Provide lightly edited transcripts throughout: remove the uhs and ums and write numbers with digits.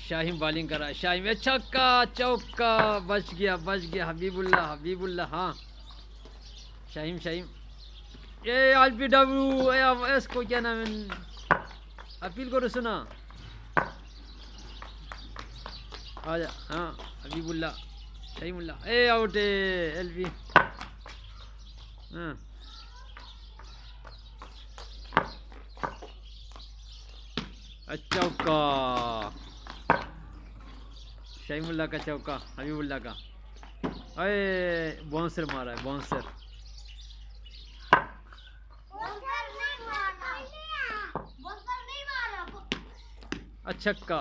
Shaheen bowling कर रहा है। शाहीन में छक्का चौका, बच गया हबीबुल्ला हबीबुल्ला। हाँ शाहीन शाहीन ए आलपीडब्ल्यू इसको क्या नाम है, अपील करो सुना आजा। हाँ हबीबुल्ला शाहीमुल्ला ए आउट एलबी। हाँ चौका, शाहीमुल्ला का चौका हबीबुल्ला का। अरे बाउंसर मारा है बाउंसर। छक्का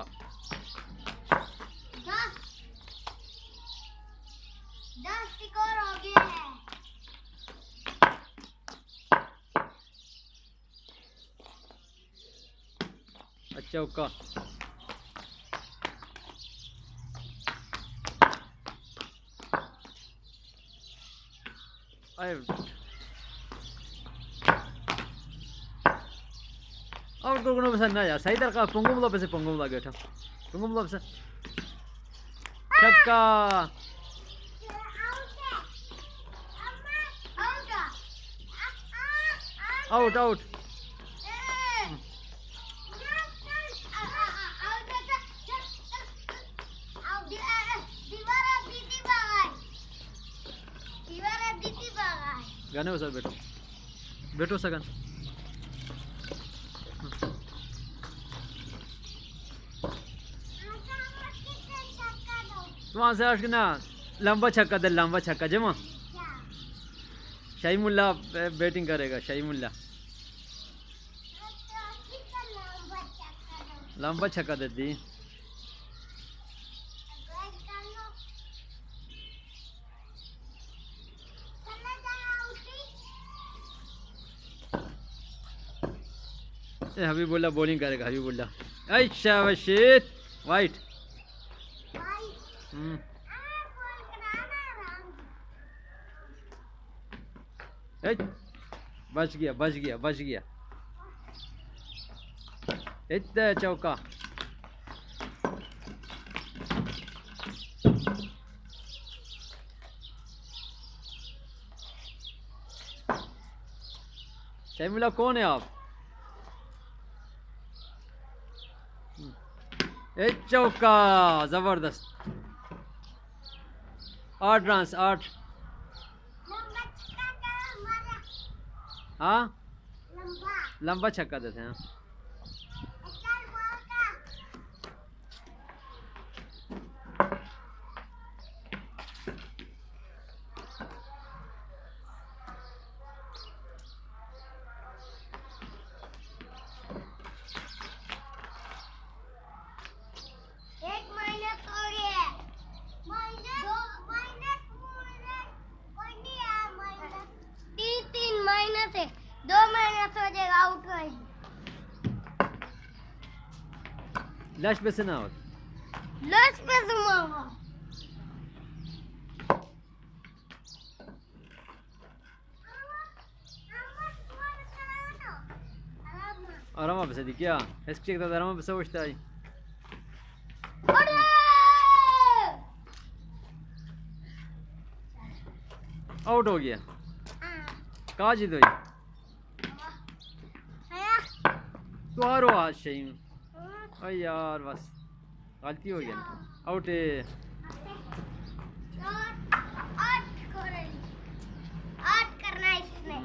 10 स्कोर हो गया है। चौका आउट को bisa ना यार, सही तरह पंगुम लो पैसे पंगुम ला गया था पंगुम लो पैसे। छक्का आउट आउट। गाने हो सर बैठो बैठो सगन। वहाँ से आज ना लंबा छक्का दे, लंबा छक्का जमा। शाहीमुल्ला बैटिंग करेगा, शाहीमुल्ला लंबा छक्का दे दी। हबीबुल्ला बॉलिंग करेगा हबीबुल्ला। अच्छा वशीत वाइट। बच गया इतना चौका। शाहीमुल्ला कौन है आप? चौका जबरदस्त। 8 रन 8। हाँ लंबा छक्का देते हैं। लास्ट पे से ना हो, लास्ट पे से मांगा। आराम पे से दी क्या इसके एक आराम पे से उठता है। आउट हो गया। कहाँ जीत हुई तो हारो आज शाहीन। अरे यार बस गलती हो गई ना। आउट है। करना इसने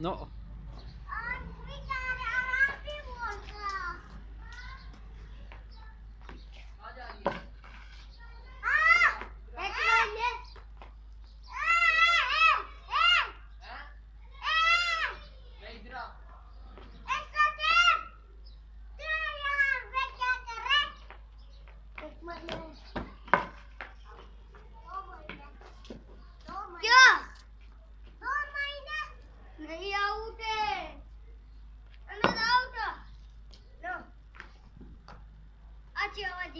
नो नहीं आऊँ अच्छी आवाज